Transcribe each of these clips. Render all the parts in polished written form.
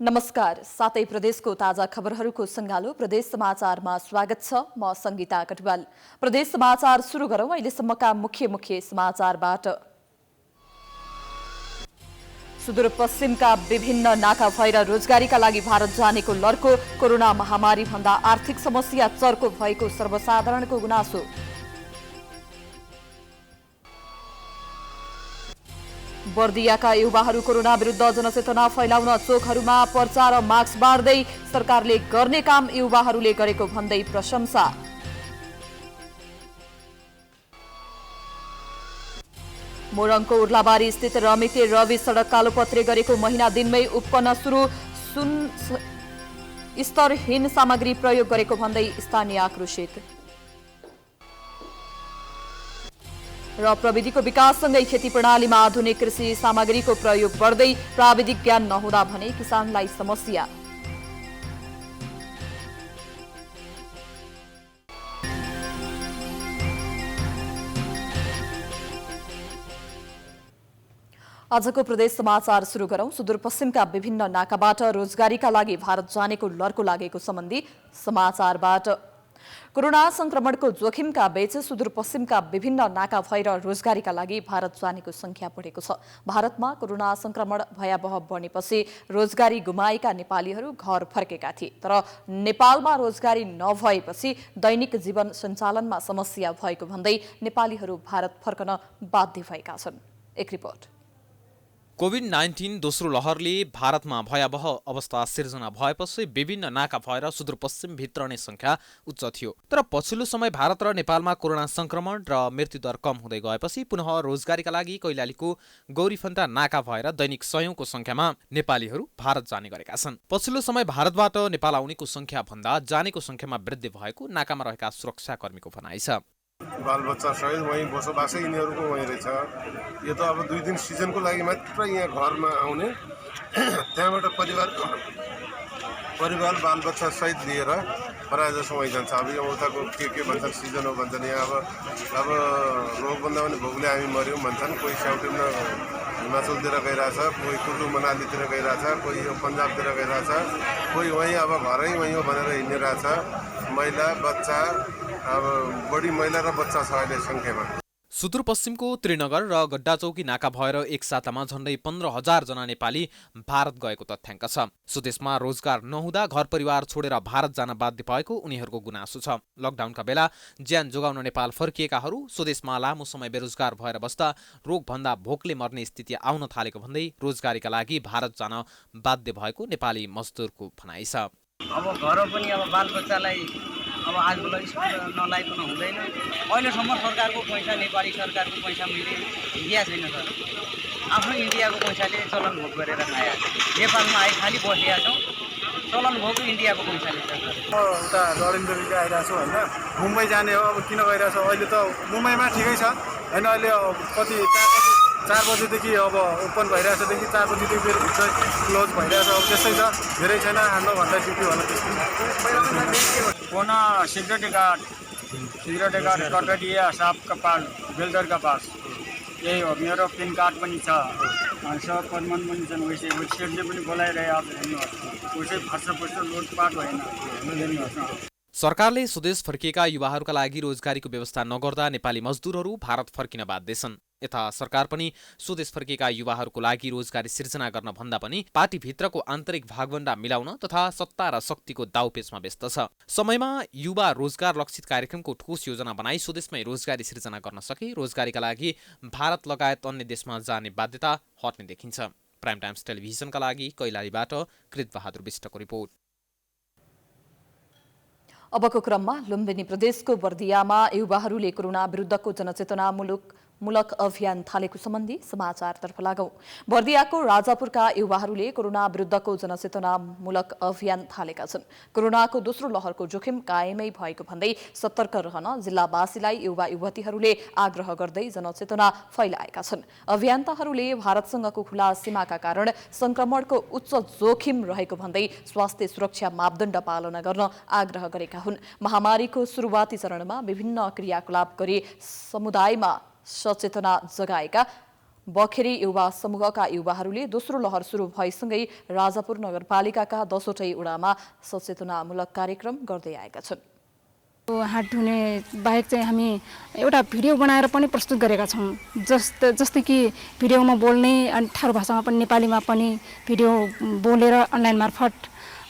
नमस्कार, सातै प्रदेशको ताजा खबरहरूको सङ्गालो प्रदेश समाचारमा स्वागत छ। म संगीता कटवाल। प्रदेश समाचार सुरु गरौं अहिलेसम्मका मुख्य समाचारबाट। सुदूरपश्चिमका विभिन्न नाका भएर रोजगारीका लागि भारत जानेको लड्को, कोरोना महामारी भन्दा आर्थिक समस्या चर्को भएको सर्वसाधारणको गुनासो। बर्दियाका युवाहरू कोरोना विरुद्ध जनचेतना फैलाउन चोकहरूमा पर्चा र मास्क बाँड्दै सरकारले गर्ने काम युवाहरूले गरेको भन्दै प्रशंसा। मोरङको उर्लाबारी स्थित रमिते रवि सडक कालोपत्रे गरेको महिना दिनमै उत्पन्न सुरु, स्तरहीन सामग्री प्रयोग गरेको भन्दै स्थानीय आक्रोशित। र प्रविधिको विकाससँगै खेती प्रणालीमा आधुनिक कृषि सामग्रीको प्रयोग बढ्दै प्राविधिक ज्ञान नहुँदा भने किसानलाई समस्या। आजको प्रदेश समाचार सुरु गरौं। सुदूरपश्चिमका विभिन्न नाकाबाट रोजगारीका लागि भारत जानेको लड्को लागेको सम्बन्धी समाचारबाट। कोरोना संक्रमणको जोखिमका बीच सुदूरपश्चिमका विभिन्न नाका भएर रोजगारीका लागि भारत जानेको संख्या बढेको छ। भारतमा कोरोना संक्रमण भयावह बनेपछि रोजगारी गुमाएका नेपालीहरू घर फर्केका थिए, तर नेपालमा रोजगारी नभएपछि दैनिक जीवन सञ्चालनमा समस्या भएको भन्दै नेपालीहरू भारत फर्कन बाध्य भएका छन्। एक रिपोर्ट। कोभिड-19 दोस्रो लहरले भारतमा भयावह अवस्था सिर्जना भएपछि विभिन्न नाका भएर सुदूरपश्चिम भित्रने संख्या उच्च थियो। तर पछिल्लो समय भारत र नेपालमा कोरोना संक्रमण र मृत्युदर कम हुँदै गएपछि पुनः रोजगारीका लागि कैलालीको गौरीफन्टा नाका भएर दैनिक सयौंको संख्यामा नेपालीहरू भारत जाने गरेका छन्। पछिल्लो समय भारतबाट नेपाल आउनेको संख्या भन्दा जानेको संख्यामा वृद्धि भएको नाकामा रहेका सुरक्षाकर्मीको भनाइ छ। बालबच्चा सहित वहीँ बसोबासै यिनीहरूको वहीँ रहेछ। यो त अब 2 दिन सिजनको लागि मात्र यहाँ घरमा आउने, त्यहाँबाट परिवार बालबच्चा सहित लिएर प्रायः जसो वहीँ जान्छ। अब यो उताको के भन्छन्, सिजन हो भन्छन्। यहाँ अब रोगभन्दा पनि भोगले हामी मऱ्यौँ भन्छन्। कोही स्याउटिन हिमाचलतिर गइरहेछ, कोही कुल्लु मनालीतिर गइरहेछ, कोही यो पन्जाबतिर गइरहेछ, कोही वहीँ अब घरै वहीँ हो भनेर हिँडिरहेछ। महिला बच्चा, अब बढी महिला र बच्चा छ अहिले सङ्ख्यामा। सुदूरपश्चिमको त्रिनगर र गड्डाचौकी नाका भएर एक सातामा झण्डै 15,000 जना नेपाली भारत गएको तथ्याङ्क छ। स्वदेशमा रोजगार नहुँदा घर परिवार छोडेर भारत जान बाध्य भएको उनीहरूको गुनासो छ। लकडाउनका बेला ज्यान जोगाउन नेपाल फर्किएकाहरू स्वदेशमा लामो समय बेरोजगार भएर बस्दा रोगभन्दा भोकले मर्ने स्थिति आउन थालेको भन्दै रोजगारीका लागि भारत जान बाध्य भएको नेपाली मजदुरको भनाइ छ। अब घर पनि अब बालबच्चालाई अब आजभोलि स्कुल नलाइकन हुँदैन। अहिलेसम्म सरकारको पैसा, नेपाली सरकारको पैसा मैले दिएको छैन सर। आफ्नो इन्डियाको पैसाले चलन भोग गरेर खाए। नेपालमा आइ खालि बसिया छौँ, चलन भोग इन्डियाको पैसाले छ। म उता ललिन्दरीले आइरहेको छु होइन, मुम्बई जाने हो। अब किन गइरहेको छ, अहिले त मुम्बईमा ठिकै छ होइन। अहिले कति 4 बजेदेखि अब ओपन भइरहेछदेखि 4 बजेदेखि फेरि भित्र क्लोज भइरहेछ। अब त्यस्तै छ, धेरै छैन, 8-9 घन्टा ड्युटी होला त्यस्तै। कोना सिक्योरिटी गार्ड कटरिया साहब का पास, बिल्डर का पास यही हो। मेरो पिन कार्ड पनि छ, सब पदमान पनि छन्। वैसे सेटले पनि बोलाइरहे आप हेर्नुहोस्, उसै फर्स्ट लुटपाट होइन हेर्नुहोस्। सरकारले स्वदेश फर्किएका युवाहरूका लागि रोजगारीको व्यवस्था नगर्दा नेपाली मजदुरहरू भारत फर्किन बाध्य छन्। यता सरकार पनि स्वदेश फर्किएका युवाहरूको लागि रोजगारी सिर्जना गर्न भन्दा पनि पार्टीभित्रको आन्तरिक भागभण्डा मिलाउन तथा सत्ता र शक्तिको दाउपेचमा व्यस्त छ। समयमा युवा रोजगार लक्षित कार्यक्रमको ठोस योजना बनाई स्वदेशमै रोजगारी सिर्जना गर्न सके रोजगारीका लागि भारत लगायत अन्य देशमा जाने बाध्यता हट्ने देखिन्छ। प्राइम टाइम्स टेलिभिजनका लागि कैलालीबाट कृतबहादुर विष्टको रिपोर्ट। अबको क्रममा लुम्बिनी प्रदेशको बर्दियामा युवाहरूले कोरोना विरुद्धको जनचेतनामूलक अभियान थालेको सम्बन्धी समाचारतर्फ लागौं। बर्दियाको राजापुरका युवाहरूले कोरोना विरुद्धको जनचेतनामूलक अभियान थालेका छन्। कोरोनाको दोस्रो लहरको जोखिम कायमै भएको भन्दै सतर्क रहन जिल्लावासीलाई युवा युवतीहरूले आग्रह गर्दै जनचेतना फैलाएका छन्। अभियन्ताहरूले भारतसँगको खुला सीमाका कारण संक्रमणको उच्च जोखिम रहेको भन्दै स्वास्थ्य सुरक्षा मापदण्ड पालना गर्न आग्रह गरेका हुन्। महामारीको सुरुवाती चरणमा विभिन्न क्रियाकलाप गरी समुदायमा सचेतना जगाएका बखेरी युवा समूहका युवाहरूले दोस्रो लहर सुरु भएसँगै राजापुर नगरपालिकाका 10वटै वडामा सचेतनामूलक कार्यक्रम गर्दै आएका छन्। हात धुने बाहेक चाहिँ हामी एउटा भिडियो बनाएर पनि प्रस्तुत गरेका छौँ। जस्तै कि भिडियोमा बोल्ने अनि ठाउँ भाषामा पनि नेपालीमा पनि भिडियो बोलेर अनलाइन मार्फत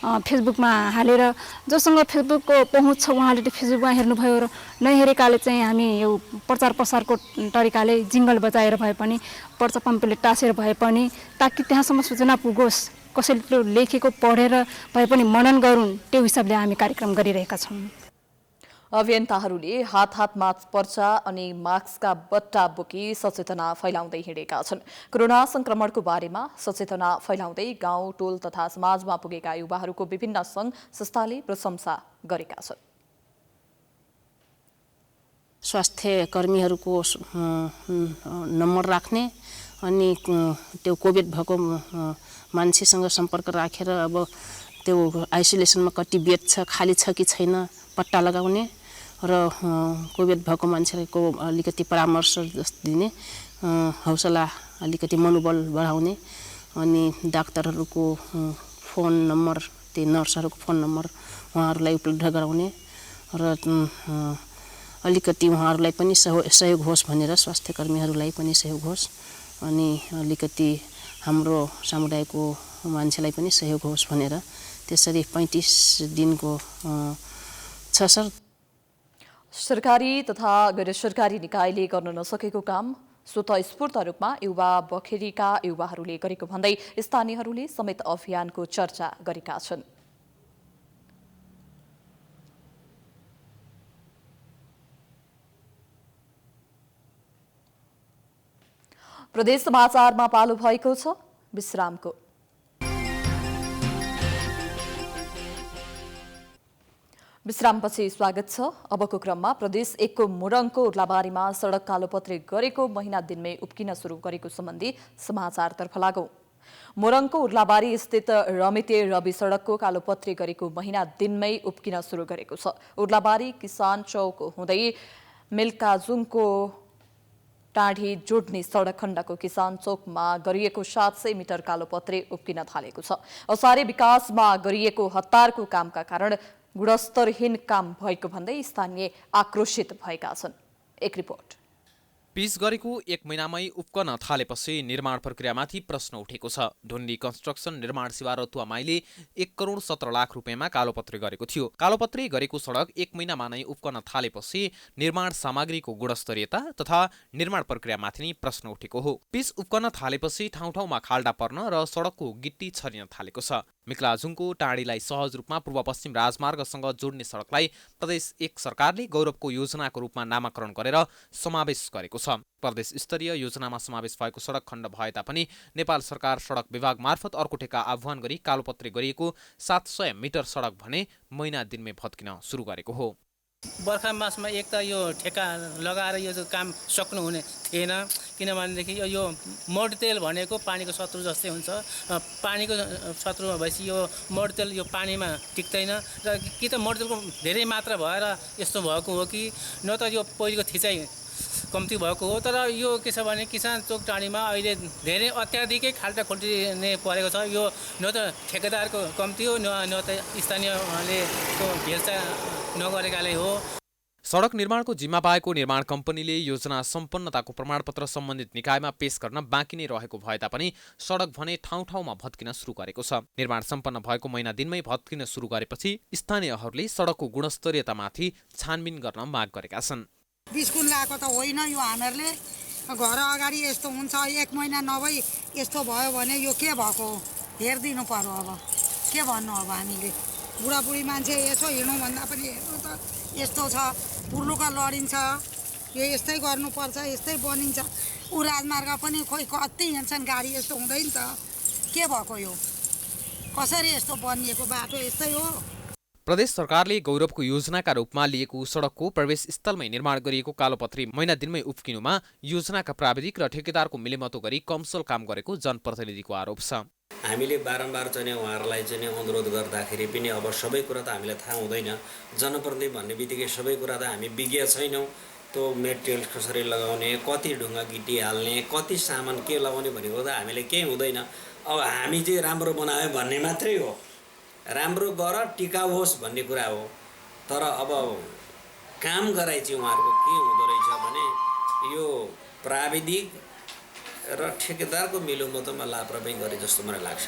फेसबुकमा हालेर जोसँग फेसबुकको पहुँच छ उहाँले त्यो फेसबुकमा हेर्नुभयो र नहेरेकाले चाहिँ हामी यो प्रचार प्रसारको तरिकाले जिङ्गल बजाएर भए पनि पर्चा पम्पलेट टाँसेर भए पनि ताकि त्यहाँसम्म सूचना पुगोस्, कसैले त्यो लेखेको पढेर भए पनि मनन गरून्, त्यो हिसाबले हामी कार्यक्रम गरिरहेका छौँ। अभियन्ताहरूले हात-हातमा पर्चा अनि मास्कका बट्टा बोकी सचेतना फैलाउँदै हिँडेका छन्। कोरोना संक्रमणको बारेमा सचेतना फैलाउँदै गाउँ, टोल तथा समाजमा पुगेका युवाहरूको विभिन्न सङ्घ संस्थाले प्रशंसा गरेका छन्। स्वास्थ्य कर्मीहरूको नम्बर राख्ने अनि त्यो कोभिड भएको मान्छेसँग सम्पर्क राखेर अब त्यो आइसोलेसनमा कति बेड छ, खाली छ कि छैन पत्ता लगाउने र कोभिड भएको मान्छेको अलिकति परामर्श दिने, हौसला अलिकति मनोबल बढाउने अनि डाक्टरहरूको फोन नम्बर, त्यो नर्सहरूको फोन नम्बर उहाँहरूलाई उपलब्ध गराउने र अलिकति उहाँहरूलाई पनि सहयोग होस् भनेर स्वास्थ्य कर्मीहरूलाई पनि सहयोग होस् अनि अलिकति हाम्रो समुदायको मान्छेलाई पनि सहयोग होस् भनेर त्यसरी 35 दिनको छ सर। सरकारी तथा गैर सरकारी निकायले गर्न नसकेको काम स्वतःस्फूर्त रूपमा युवा बखेरीका युवाहरूले गरेको भन्दै स्थानीयहरूले समेत अभियानको चर्चा गरेका छन्। प्रदेश समाचारमा पालो भएको छ विश्रामको। विश्रामपछि स्वागत छ। अबको क्रममा प्रदेश 1 को मोरङको उर्लाबारीमा सडक कालोपत्रे गरेको महिना दिनमै उब्किन सुरु गरेको सम्बन्धी समाचारतर्फ लागौं। मोरङको उर्लाबारी स्थित रमिते रवि सडकको कालोपत्रे गरेको महिना दिनमै उब्किन सुरु गरेको छ। उर्लाबारी किसान चौक हुँदै मिल्काजुङको टाढी जोड्ने सडक खण्डको किसान चौकमा गरिएको 700 मिटर कालोपत्रे उब्किन थालेको छ। असारे विकासमा गरिएको हतारको कामका कारण गुणस्तरहीन काम भएको भन्दै स्थानीय आक्रोशित भएका छन्। एक रिपोर्ट। पिच गरेको 1 महिनामै उब्कन थालेपछि निर्माण प्रक्रियामाथि प्रश्न उठेको छ। ढुन्डी कन्स्ट्रक्सन निर्माण सेवा रतुवा माईले 1 करोड 17 लाख रुपियाँमा कालोपत्रे गरेको थियो। कालोपत्रे गरेको सडक 1 महिनामा नै उब्कन थालेपछि निर्माण सामग्रीको गुणस्तरीयता तथा निर्माण प्रक्रियामाथि नै प्रश्न उठेको हो। पिच उब्कन थालेपछि ठाउँ ठाउँमा खाल्डा पर्न र सडकको गिट्टी छरिन थालेको छ। मिक्लाजुङको टाँडीलाई सहज रूपमा पूर्व पश्चिम राजमार्गसँग जोड्ने सडकलाई प्रदेश 1 सरकारले गौरवको योजनाको रूपमा नामाकरण गरेर समावेश गरेको छ। प्रदेश स्तरीय योजनामा समावेश भएको सडक खण्ड भए तापनि नेपाल सरकार सडक विभाग मार्फत अर्को ठेक्का आह्वान गरी कालोपत्रे गरिएको 700 मिटर सडक भने महिना दिनमै भत्किन सुरु गरेको हो। बर्खा मासमा एक त यो ठेक्का लगाएर यो काम सक्नु हुने थिएन, किनभनेदेखि यो मट्टितेल भनेको पानीको शत्रु जस्तै हुन्छ। पानीको शत्रु भएपछि यो मट्टितेल यो पानीमा टिक्दैन र कि त मट्टितेलको धेरै मात्रा भएर यस्तो भएको हो कि न त यो पहिलेको थिचाइ कम्ती भएको हो। तर यो के छ भने किसान चोक टाँडीमा अहिले धेरै अत्याधिकै खाल्टा खुल्टिने परेको छ। यो न त ठेकेदारको कम्ती हो न त स्थानीयले हेरचाह नगरेकाले हो। सडक निर्माणको जिम्मा पाएको निर्माण कम्पनीले योजना सम्पन्नताको प्रमाणपत्र सम्बन्धित निकायमा पेश गर्न बाँकी नै रहेको भए तापनि सडक भने ठाउँ ठाउँमा भत्किन सुरु गरेको छ। निर्माण सम्पन्न भएको महिना दिनमै भत्किन सुरु गरेपछि स्थानीयहरूले सडकको गुणस्तरीयतामाथि छानबिन गर्न माग गरेका छन्। बिस्कुन लगाएको त होइन, यो हामीहरूले घर अगाडि यस्तो हुन्छ, 1 महिना नभई यस्तो भयो भने यो के भएको हो हेरिदिनु पर्यो। अब के भन्नु, अब हामीले बुढाबुढी मान्छे यसो हिँड्नु भन्दा पनि हेर्नु त यस्तो छ, पुर्लुका लडिन्छ, यो यस्तै गर्नुपर्छ, यस्तै बनिन्छ। ऊ राजमार्ग पनि खोइ कति हिँड्छन् गाडी, यस्तो हुँदैन त। के भएको यो कसरी यस्तो बनिएको बाटो यस्तै हो। प्रदेश सरकारले गौरवको योजनाका रूपमा लिएको सडकको प्रवेश स्थलमै निर्माण गरिएको कालोपत्री महिना दिनमै उफ्किनुमा योजनाका प्राविधिक र ठेकेदारको मिलेमतो गरी कमसल काम गरेको जनप्रतिनिधिको आरोप छ। हामीले बारम्बार चाहिँ उहाँहरूलाई चाहिँ अनुरोध गर्दाखेरि पनि अब सबै कुरा त हामीलाई थाहा हुँदैन। जनप्रतिनिधि भन्ने बित्तिकै सबै कुरा त हामी विज्ञ छैनौँ। त्यो मेटेरियल कसरी लगाउने, कति ढुङ्गा गिटी हाल्ने, कति सामान के लगाउने भनेको त हामीले केही हुँदैन। अब हामी चाहिँ राम्रो बनायो भन्ने मात्रै हो, राम्रो गर टिकाउ होस् भन्ने कुरा हो। तर अब काम गराइ चाहिँ उहाँहरूको के हुँदो रहेछ भने यो प्राविधिक र ठेकेदारको मिलोमतोमा लापरवाही गरे जस्तो मलाई लाग्छ।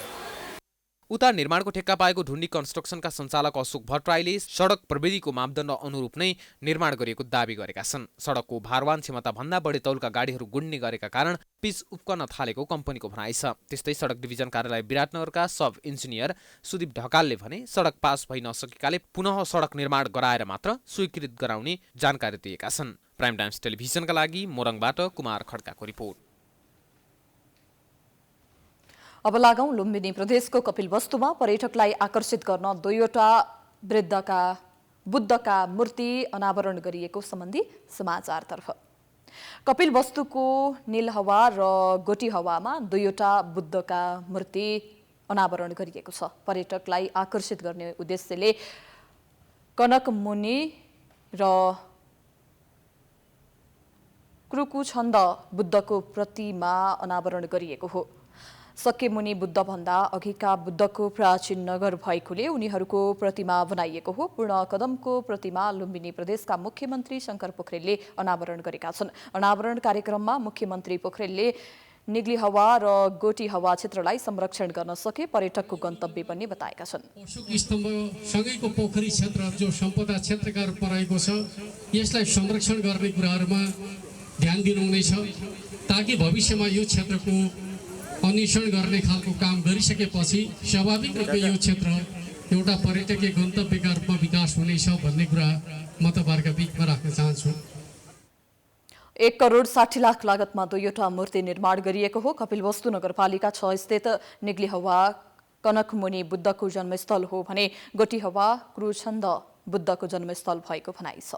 उता निर्माणको ठेक्का पाएको ढुण्डी कन्स्ट्रक्सनका सञ्चालक अशोक भट्टराईले सडक प्रविधिको मापदण्ड अनुरूप नै निर्माण गरिएको दावी गरेका छन्। सडकको भारवान क्षमता भन्दा बढी तौलका गाडीहरू गुड्ने गरेका कारण पिच उप्कन थालेको कम्पनीको भनाइ छ। त्यस्तै सडक डिभिजन कार्यालय विराटनगरका सब इन्जिनियर सुदीप ढकालले भने सडक पास भइ नसकेकाले पुनः सडक निर्माण गराएर मात्र स्वीकृत गराउने जानकारी दिएका छन्। प्राइम टाइम्स टेलिभिजनका लागि मोरङबाट कुमार खड्काको रिपोर्ट। अब लागौं लुम्बिनी प्रदेशको कपिलवस्तुमा पर्यटकलाई आकर्षित गर्न 2वटा बुद्धका मूर्ति अनावरण गरिएको सम्बन्धी समाचारतर्फ। कपिलवस्तुको नीलहवा र गोटीहवामा 2वटा बुद्धका मूर्ति अनावरण गरिएको छ। पर्यटकलाई आकर्षित गर्ने उद्देश्यले कनकमुनि र क्रुकुछन्द बुद्धको प्रतिमा अनावरण गरिएको हो। सकेमुनि बुद्ध भन्दा अघिका बुद्धको प्राचीन नगर भएकोले उनीहरूको प्रतिमा बनाइएको हो। पूर्ण कदमको प्रतिमा लुम्बिनी प्रदेशका मुख्यमन्त्री शंकर पोखरेलले अनावरण गरेका छन्। अनावरण कार्यक्रममा मुख्यमन्त्री पोखरेलले निग्लिहवा र गोटीहवा क्षेत्रलाई संरक्षण गर्न सके पर्यटकको गन्तव्य पनि बताएका छन्। अशोक स्तम्भ सँगैको पोखरी क्षेत्र जो सम्पदा क्षेत्रका रूपमा रहेको छ, यसलाई संरक्षण गर्ने कुराहरूमा ध्यान दिनुहुनेछ ताकि भविष्यमा यो क्षेत्रको अन्वेषण गर्ने खालको काम गरिसकेपछि स्वाभाविक रूपले यो क्षेत्र एउटा पर्यटकीय गन्तव्यका रूपमा विकास हुनेछ भन्ने कुरा म तपाईहरुका बीचमा राख्न चाहन्छु। 1 करोड 60 लाख लागतमा 2वटा मूर्ति निर्माण गरिएको हो। कपिलवस्तु नगरपालिका 6 स्थित निग्लिहवा कनकमुनि बुद्धको जन्मस्थल हो भने गोटीहवा क्रुछन्द बुद्धको जन्मस्थल भएको भनाइ छ।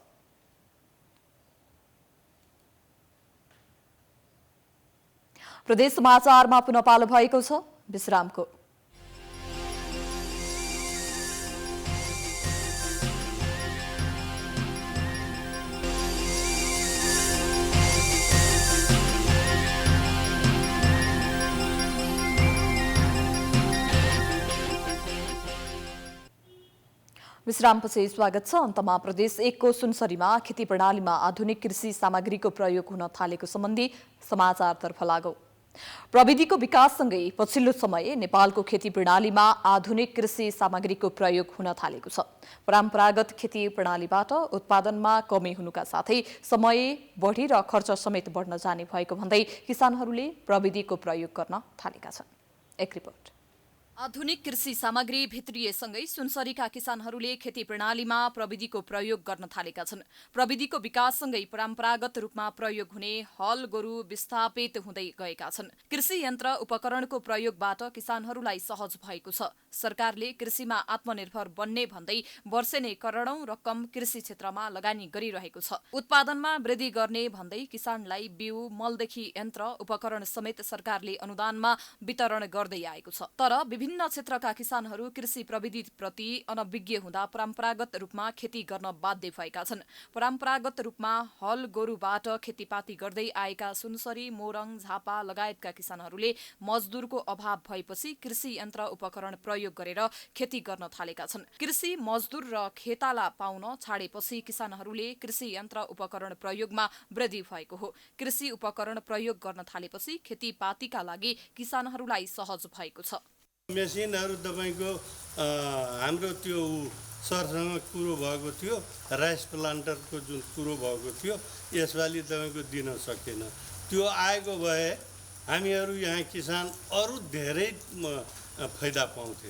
प्रदेश समाचारमा पुनः पालो भएको छ विश्रामको। विश्रामपछि स्वागत छ। अन्तमा प्रदेश 1 को सुनसरीमा खेती प्रणालीमा आधुनिक कृषि सामग्रीको प्रयोग हुन थालेको सम्बन्धी समाचारतर्फ लागौं। प्रविधिको विकाससँगै पछिल्लो समय नेपालको खेती प्रणालीमा आधुनिक कृषि सामग्रीको प्रयोग हुन थालेको छ। परम्परागत खेती प्रणालीबाट उत्पादनमा कमी हुनुका साथै समय बढी र खर्च समेत बढ्न जाने भएको भन्दै किसानहरूले प्रविधिको प्रयोग गर्न थालेका छन्। एक रिपोर्ट। आधुनिक कृषि सामग्री भित्रिएसँगै सुनसरीका किसानहरूले खेती प्रणालीमा प्रविधिको प्रयोग गर्न थालेका छन्। प्रविधिको विकाससँगै परम्परागत रूपमा प्रयोग हुने हल गोरु विस्थापित हुँदै गएका छन्। कृषि यन्त्र उपकरणको प्रयोगबाट किसानहरूलाई सहज भएको छ। सरकारले कृषिमा आत्मनिर्भर बन्ने भन्दै वर्षेनै करोडौं रकम कृषि क्षेत्रमा लगानी गरिरहेको छ। उत्पादनमा वृद्धि गर्ने भन्दै किसानलाई बिउ, मलदेखि यन्त्र, उपकरण समेत सरकारले अनुदानमा वितरण गर्दै आएको छ। तर विभिन्न क्षेत्रका किसानहरू कृषि प्रविधिप्रति अनभिज्ञ हुँदा परम्परागत रूपमा खेती गर्न बाध्य भएका छन्। परम्परागत रूपमा हल गोरुबाट खेतीपाती गर्दै आएका सुनसरी, मोरङ, झापा लगायतका किसानहरूले मजदुरको अभाव भएपछि कृषि यन्त्र उपकरण प्रयोग गरेर खेती गर्न थालेका छन्। कृषि मजदुर र खेताला पाउन छाडेपछि किसानहरूले कृषि यन्त्र उपकरण प्रयोगमा वृद्धि भएको हो। कृषि उपकरण प्रयोग गर्न थालेपछि खेतीपातीका लागि किसानहरूलाई सहज भएको छ। मेसिनहरू तपाईँको हाम्रो त्यो सरसँग कुरो भएको थियो, राइस प्लान्टरको जुन कुरो भएको थियो यसपालि तपाईँको दिन सकेन। त्यो आएको भए हामीहरू यहाँ किसान अरू धेरै फाइदा पाउँथे,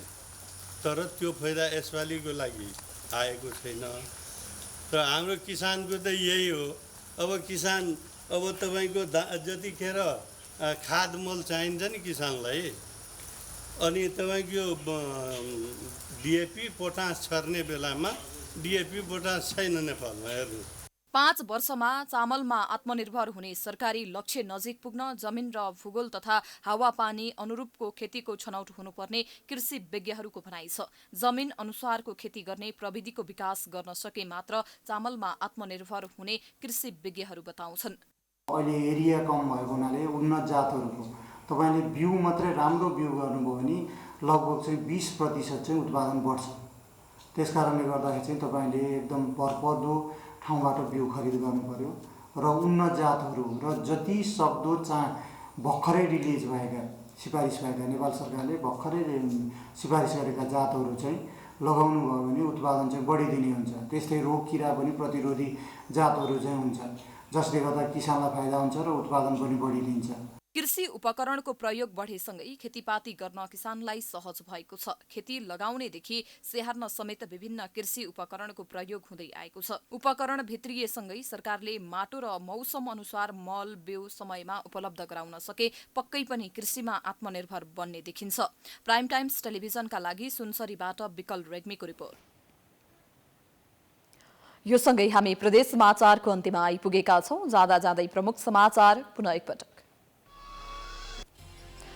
तर त्यो फाइदा यसपालिको लागि आएको छैन। र हाम्रो किसानको त यही हो। अब किसान अब तपाईँको जतिखेर खाद मल चाहिन्छ नि किसानलाई, अनि तपाईँको डिएपी पोटास छर्ने बेलामा डिएपी पोटास छैन नेपालमा। हेर्नु 5 वर्षमा चामलमा आत्मनिर्भर हुने सरकारी लक्ष्य नजिक पुग्न जमिन र भूगोल तथा हावापानी अनुरूपको खेतीको छनौट हुनुपर्ने कृषि विज्ञहरूको भनाइ छ। जमिन अनुसारको खेती गर्ने प्रविधिको विकास गर्न सके मात्र चामलमा आत्मनिर्भर हुने कृषि विज्ञहरू बताउँछन्। अहिले एरिया कम भएको हुनाले उन्नत जातहरूको तपाईले बिउ मात्रै राम्रो बिउ गर्नुभयो भने लगभग चाहिँ 20% चाहिँ उत्पादन बढ्छ। त्यसकारणले गर्दाखेरि चाहिँ तपाईले एकदम भरपर्दो ठाउँबाट बिउ खरिद गर्नु पर्यो र उन्नत जातहरू र जति सक्दो भर्खरै रिलिज भएका सिफारिस भएका नेपाल सरकारले भर्खरै सिफारिस गरेका जातहरू चाहिँ लगाउनु भयो भने उत्पादन चाहिँ बढिदिने हुन्छ। त्यस्तै रोग किरा पनि प्रतिरोधी जातहरू चाहिँ हुन्छ, जसले गर्दा किसानलाई फाइदा हुन्छ र उत्पादन पनि बढिदिन्छ। कृषि उपकरणको प्रयोग बढेसँगै खेतीपाती गर्न किसानलाई सहज भएको छ। खेती लगाउनेदेखि स्याहार्न समेत विभिन्न कृषि उपकरणको प्रयोग हुँदै आएको छ। उपकरण भित्रिएसँगै सरकारले माटो र मौसम अनुसार मल बिउ समयमा उपलब्ध गराउन सके पक्कै पनि कृषिमा आत्मनिर्भर बन्ने देखिन्छ। प्राइम टाइम्स टेलिभिजनका लागि सुनसरीबाट विकल रेग्मीको रिपोर्ट। यो सँगै हामी प्रदेश समाचारको अन्त्यमा आइपुगेका छौं। जाँदा जाँदै प्रमुख समाचार पुनः एकपटक।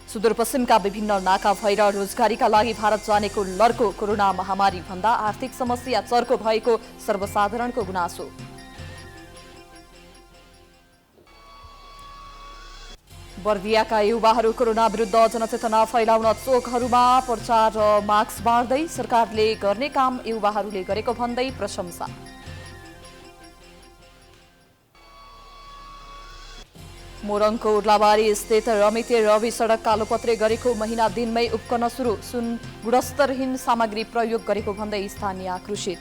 सुदूरपश्चिमका विभिन्न नाका भएर रोजगारीका लागि भारत जानेको लड्को। कोरोना महामारी भन्दा आर्थिक समस्या चर्को भएको सर्वसाधारणको गुनासो। बर्दियाका युवाहरू कोरोना विरुद्ध जनचेतना फैलाउन चोकहरूमा प्रचार र मास्क बाँड्दै सरकारले गर्ने काम युवाहरूले गरेको भन्दै प्रशंसा। मोरङको उर्लाबारी स्थित रमिते रवि सडक कालोपत्रे गरेको महिना दिनमै उपकन सुरु। सुन गुणस्तरहीन सामग्री प्रयोग गरेको भन्दै स्थानीय आक्रोशित।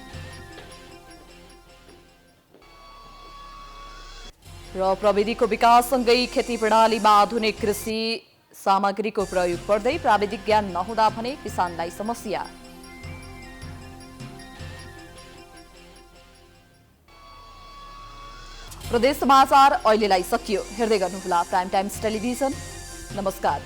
र प्रविधिको विकाससँगै खेती प्रणालीमा आधुनिक कृषि सामग्रीको प्रयोग बढ्दै प्राविधिक ज्ञान नहुँदा भने किसानलाई समस्या। प्रदेश समाचार अहिलेलाई सकियो। हेर्दै गर्नुहोला प्राइम टाइम्स टेलिभिजन। नमस्कार।